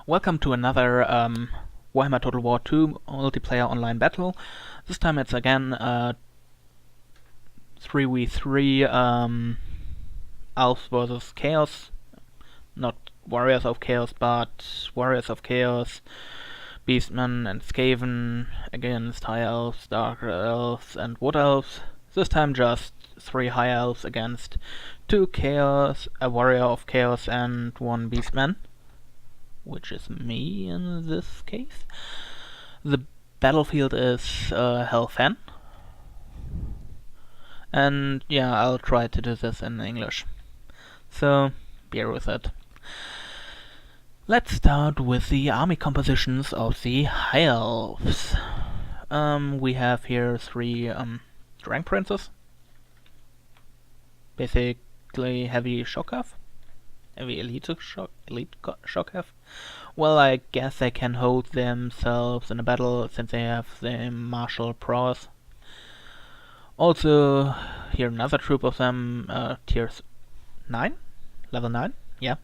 Welcome to another Warhammer Total War 2 multiplayer online battle. This time it's again 3v3 Elves versus Chaos. Not Warriors of Chaos, but Warriors of Chaos, Beastmen and Skaven against High Elves, Dark Elves and Wood Elves. This time just 3 High Elves against 2 Chaos, a Warrior of Chaos and 1 Beastman, which is me in this case. The battlefield is Hellfen. And yeah, I'll try to do this in English, so bear with it. Let's start with the army compositions of the High Elves. We have here 3 Dragon Princes. Basically heavy Shockhav. Heavy elite Shockhav. Well, I guess they can hold themselves in a battle since they have the martial prowess. Also, here another troop of them, tier 9? Level 9? Yeah.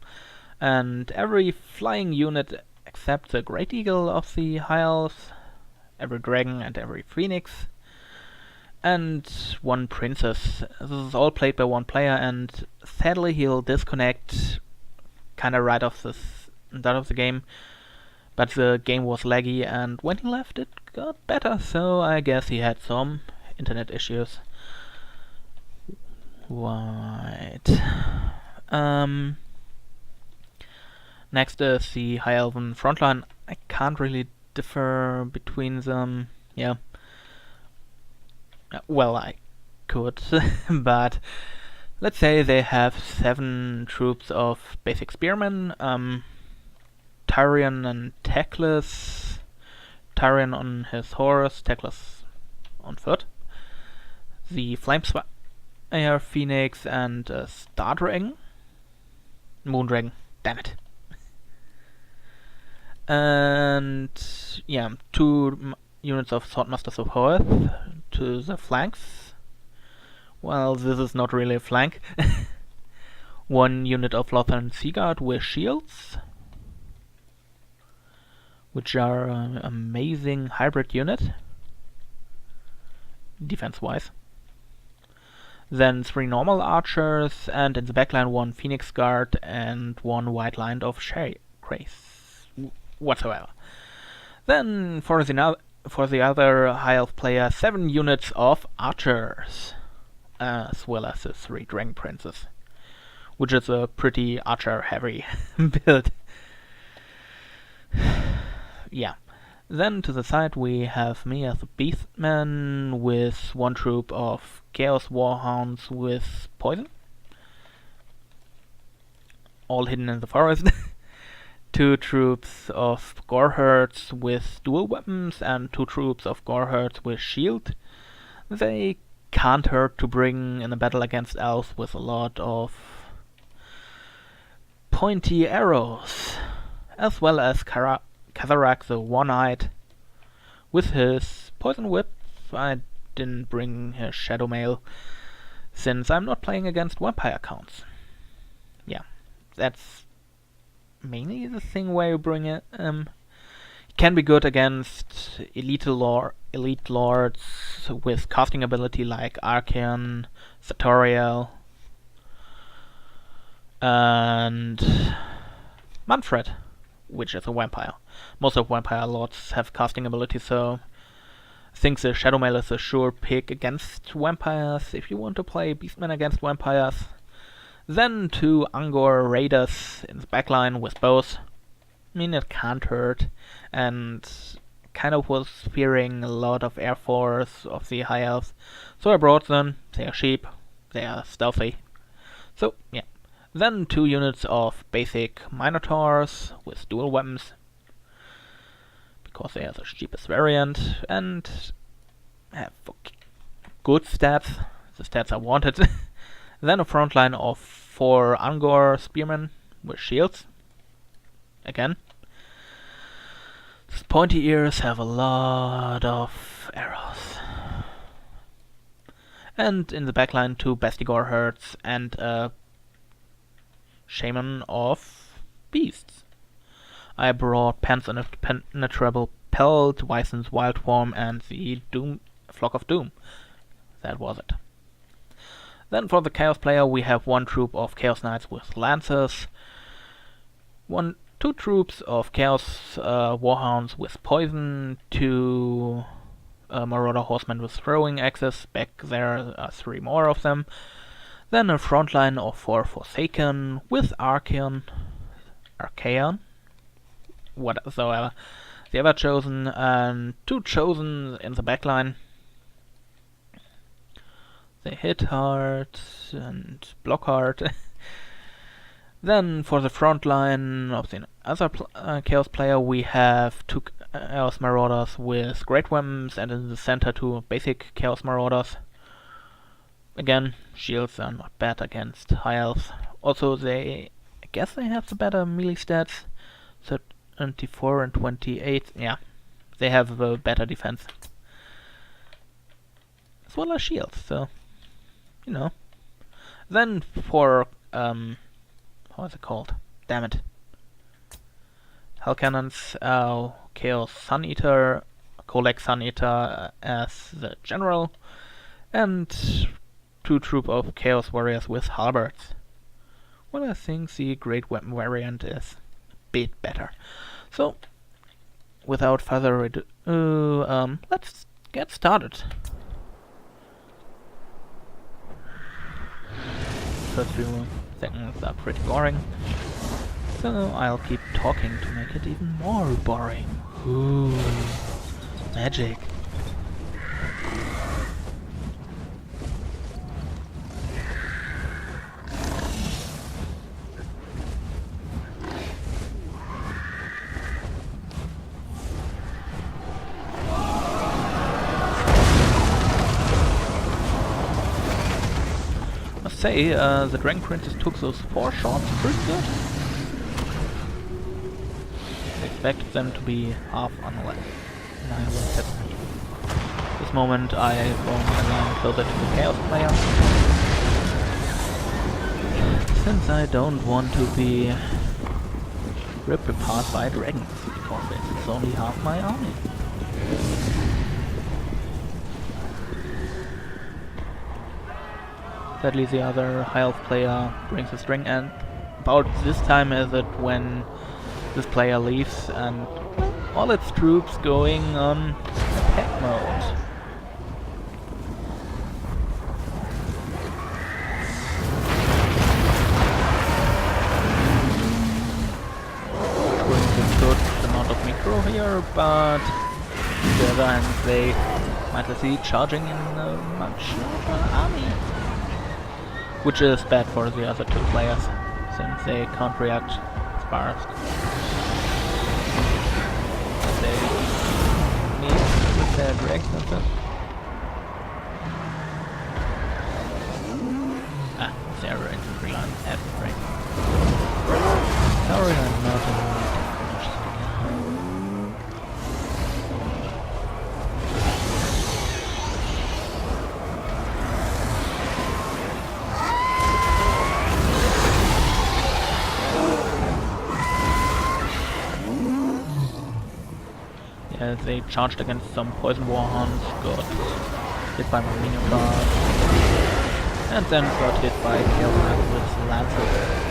And every flying unit except the Great Eagle of the High Elves, every Dragon and every Phoenix, and 1 Princess. This is all played by 1 player, and sadly he'll disconnect kinda right off the start of the game. But the game was laggy, and when he left it got better, so I guess he had some internet issues. Right. Next is the High Elven frontline. I can't really differ between them. Yeah. Well, I could, but let's say they have 7 troops of basic spearmen, Tyrion and Teclis, Tyrion on his horse, Teclis on foot, the Flamespire Phoenix and Star Dragon, Moondragon, damn it. And yeah, 2 units of Swordmasters of Hoeth to the flanks. Well, this is not really a flank. 1 unit of Lothern Seaguard with shields, which are an amazing hybrid unit, defense-wise. Then 3 normal archers, and in the backline 1 Phoenix Guard and 1 white line of Grace whatsoever. Then for the other High Elf player, 7 units of archers, as well as the 3 Dragon Princes, which is a pretty archer-heavy build. Yeah. Then to the side we have me as a Beastman with 1 troop of Chaos Warhounds with poison, all hidden in the forest. 2 troops of Goreherds with dual weapons and 2 troops of Goreherds with shield. They can't hurt to bring in a battle against elves with a lot of pointy arrows, as well as Kazarak the One-Eyed with his poison whip. I didn't bring his Shadow Mail since I'm not playing against vampire counts. Yeah, that's mainly the thing where you bring it. Can be good against elite lords with casting ability like Archeon, Sartorial, and Manfred, which is a vampire. Most of vampire lords have casting ability, so I think the Shadow Mail is a sure pick against vampires if you want to play Beastmen against vampires. Then 2 Angor Raiders in the backline with bows. I mean, it can't hurt, and kind of was fearing a lot of Air Force of the High Elves, so I brought them. They are cheap, they are stealthy. So yeah. Then 2 units of basic Minotaurs with dual weapons, because they are the cheapest variant, and have good stats, the stats I wanted. Then a front line of 4 Angor spearmen with shields. Again. These pointy ears have a lot of arrows. And in the backline 2 Bestigor herds and a Shaman of Beasts. I brought Pants on a Penetrable Pelt, Wison's Wild Form, and the Flock of Doom. That was it. Then for the Chaos player we have one troop of Chaos Knights with Lancers, two troops of Chaos Warhounds with Poison, two Marauder Horsemen with Throwing Axes, back there are 3 more of them. Then a front line of 4 Forsaken with Archaean, whatsoever the ever chosen, and 2 Chosen in the back line. They hit hard and block hard. Then for the front line of the other Chaos player we have 2 Chaos Marauders with great weapons, and in the center 2 basic Chaos Marauders. Again, shields are not bad against High Elves. Also I guess they have the better melee stats. 24 and 28, yeah. They have a better defense. As well as shields, so, you know. Then for, how is it called? Damn it. Hell Cannons, Chaos Sun Eater, Colex Sun Eater as the general, and 2 troop of Chaos Warriors with halberds. Well, I think the Great Weapon variant is a bit better. So, without further ado, let's get started. First few seconds are pretty boring, so I'll keep talking to make it even more boring. Ooh, magic. Say, the Dragon Princess took those 4 shots pretty good. I expected them to be half annihilated. This moment I go a line closer to the Chaos player, since I don't want to be ripped apart by dragons, because it's only half my army. Sadly, the other High Elf player brings a string, and about this time is it when this player leaves and all its troops going on attack mode. Brings a good amount of micro here, but on the other hand they might see charging in a much larger army. Which is bad for the other 2 players, since they can't react as fast. They need with their drags and stuff. Ah, their infantry line has break. Sorry, I'm not in the mood. They charged against some Poison Warhounds, got hit by my minion guard, and then got hit by Chaos Knights with Lances.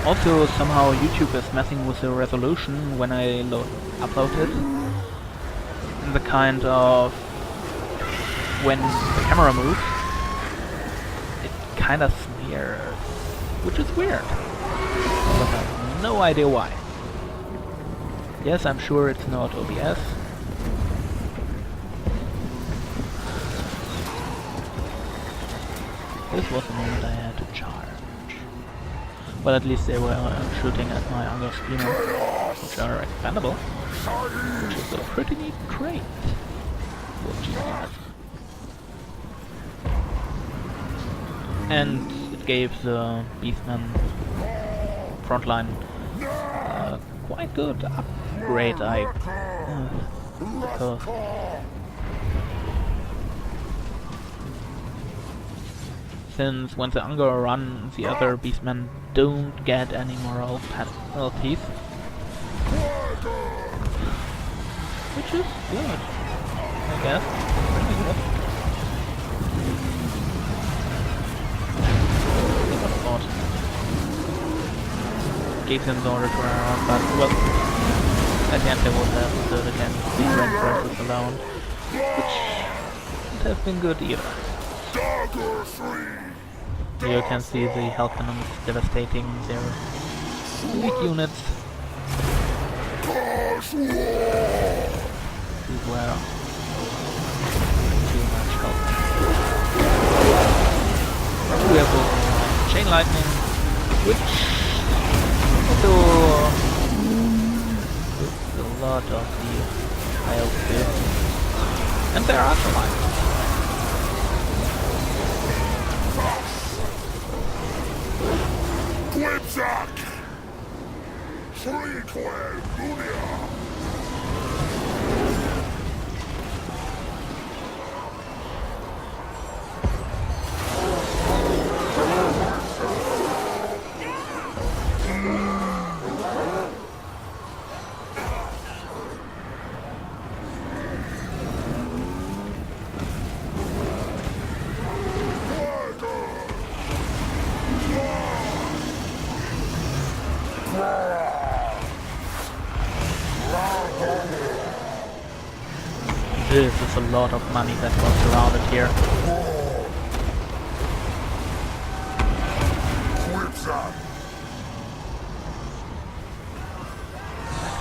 Also, somehow YouTube is messing with the resolution when I upload it. In the kind of when the camera moves, it kind of smears, which is weird. But I have no idea why. Yes, I'm sure it's not OBS. This was the moment I had to charge. Well, at least they were shooting at my Unger Screamer, which are expandable, which is a pretty neat trait for GDS. And it gave the Beastman frontline quite good upgrade, because since when the Unger run, the other Beastmen don't get any moral penalties, which is good, I guess. Pretty good. Gave him the order to run around, but well, at the end they would have stood against the red forces alone, which wouldn't have been good either. Here you can see the hell cannons devastating their weak units. These were too much help. We have the chain lightning, which also hits a lot of the Elves here. And there are some items. Whipsack! Shriekland Boonia! This is a lot of money that was surrounded here.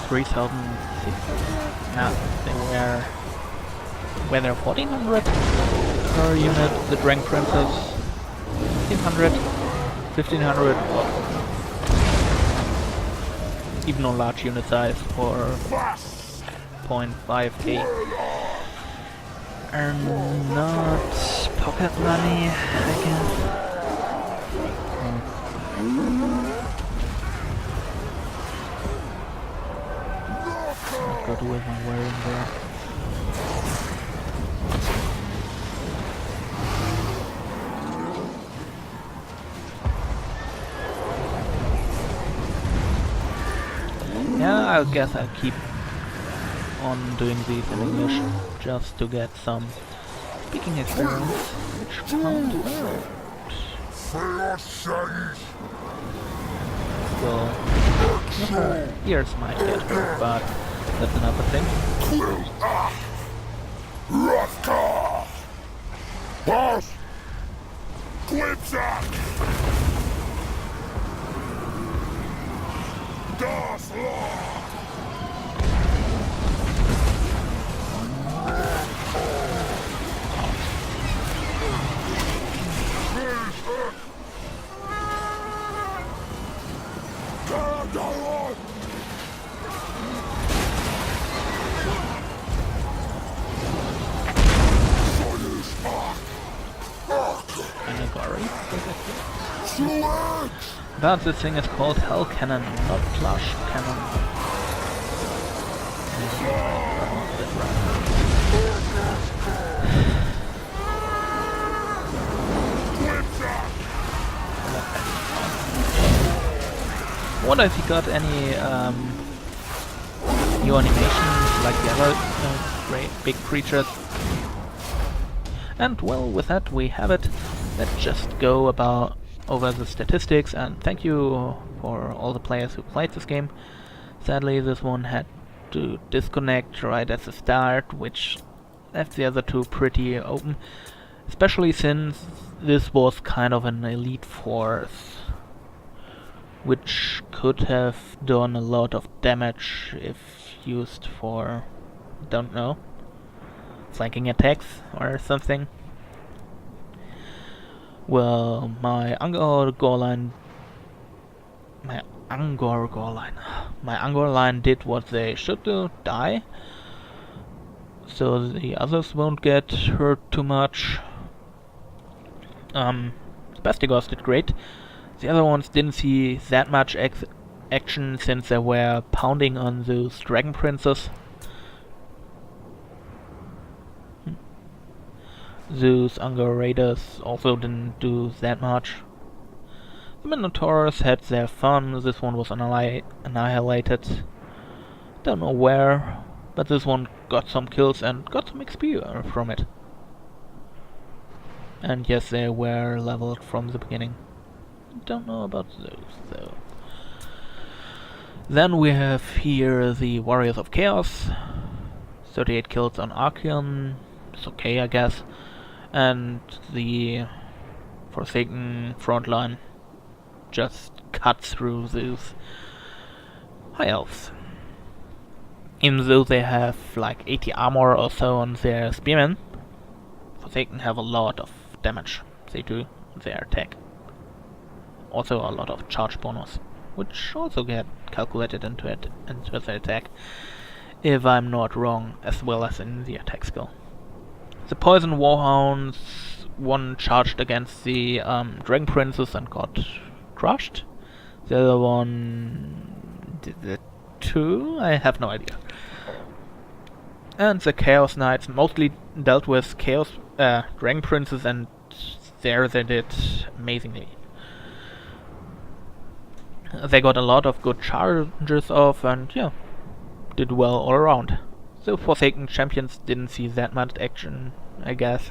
3,600? Yeah, they were there 1,400 per unit, the Dragon Princess 1,500, 1,500, well, even on large unit size for 0.5k. Are not pocket money, I guess. Not good with my wearing there. Yeah, I guess I'll keep on doing these in English, just to get some speaking experience, which can't hurt. Well, your ears might get hurt, but that's another thing. But this thing is called Hell Cannon, not Plush Cannon. What if you got any new animations like the other great big creatures? And well, with that we have it. Let's just go over the statistics, and thank you for all the players who played this game. Sadly, this one had to disconnect right at the start, which left the other two pretty open, especially since this was kind of an elite force, which could have done a lot of damage if used for, don't know, flanking attacks or something. Well, my Angor line did what they should do, die. So the others won't get hurt too much. Spastigos did great. The other ones didn't see that much action since they were pounding on those dragon princes. Those Angor raiders also didn't do that much. The Minotaurs had their fun. This one was annihilated. Don't know where, but this one got some kills and got some XP from it. And yes, they were leveled from the beginning. Don't know about those though. Then we have here the Warriors of Chaos. 38 kills on Archeon. It's okay, I guess. And the Forsaken frontline just cut through those High Elves. Even though they have like 80 armor or so on their spearmen, Forsaken have a lot of damage they do on their attack. Also a lot of charge bonus, which also get calculated into the attack, if I'm not wrong, as well as in the attack skill. The Poison Warhounds, one charged against the Dragon Princes and got crushed. The other one did it too? I have no idea. And the Chaos Knights mostly dealt with Chaos Dragon Princes, and there they did amazingly. They got a lot of good charges off and yeah, did well all around. The Forsaken champions didn't see that much action, I guess.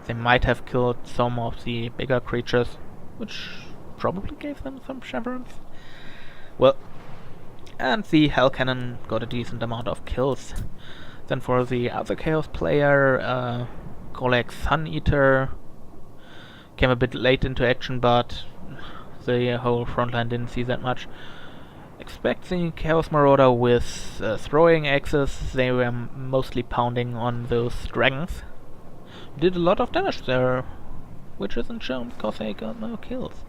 They might have killed some of the bigger creatures, which probably gave them some chaperons. Well, and the Hell Cannon got a decent amount of kills. Then for the other Chaos player, Golek Sun Eater came a bit late into action, but the whole frontline didn't see that much. Expect the Chaos Marauder with throwing axes. They were mostly pounding on those dragons. Did a lot of damage there, which isn't shown because they got no kills.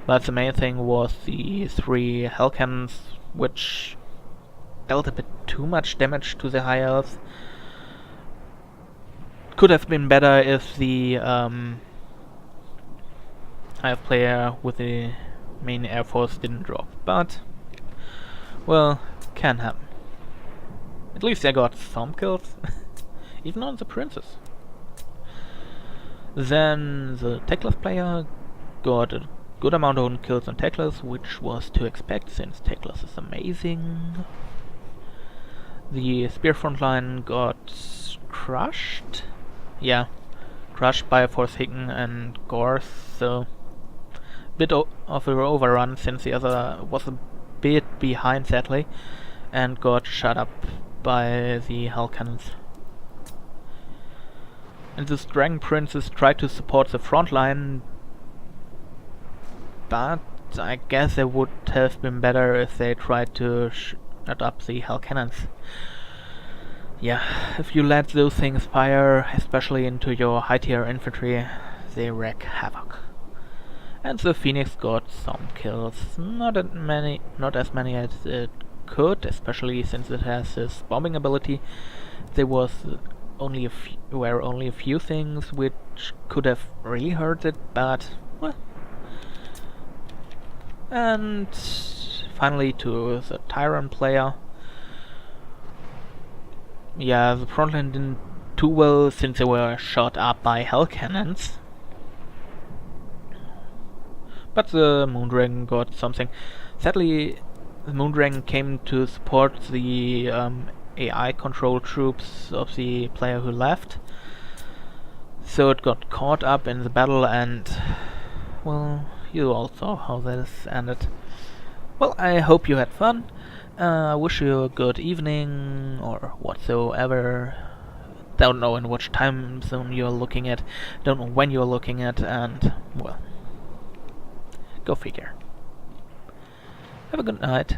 But the main thing was the 3 Hell Cannons, which dealt a bit too much damage to the High Elves. Could have been better if the High Elf player with the main Air Force didn't drop, but well, can happen. At least they got some kills, even on the Princess. Then the Teclis player got a good amount of kills on Teclis, which was to expect since Teclis is amazing. The Spear frontline got crushed. Yeah, crushed by Forsaken and Gorse, so bit of an overrun since the other was a bit behind sadly and got shut up by the Hell Cannons. And the Dragon Princes tried to support the front line, but I guess it would have been better if they tried to shut up the Hell Cannons. Yeah, if you let those things fire, especially into your high tier infantry, they wreak havoc. And the Phoenix got some kills, not as many as it could, especially since it has this bombing ability. There were only a few things which could have really hurt it, but well. And finally to the Tyrant player. Yeah, the frontline didn't too well since they were shot up by Hell Cannons. But the Moondragon got something. Sadly, the Moondragon came to support the AI control troops of the player who left. So it got caught up in the battle and, well, you all saw how this ended. Well, I hope you had fun. I wish you a good evening or whatsoever Don't know in which time zone you're looking at, don't know when you're looking at, and, well, go figure. Have a good night.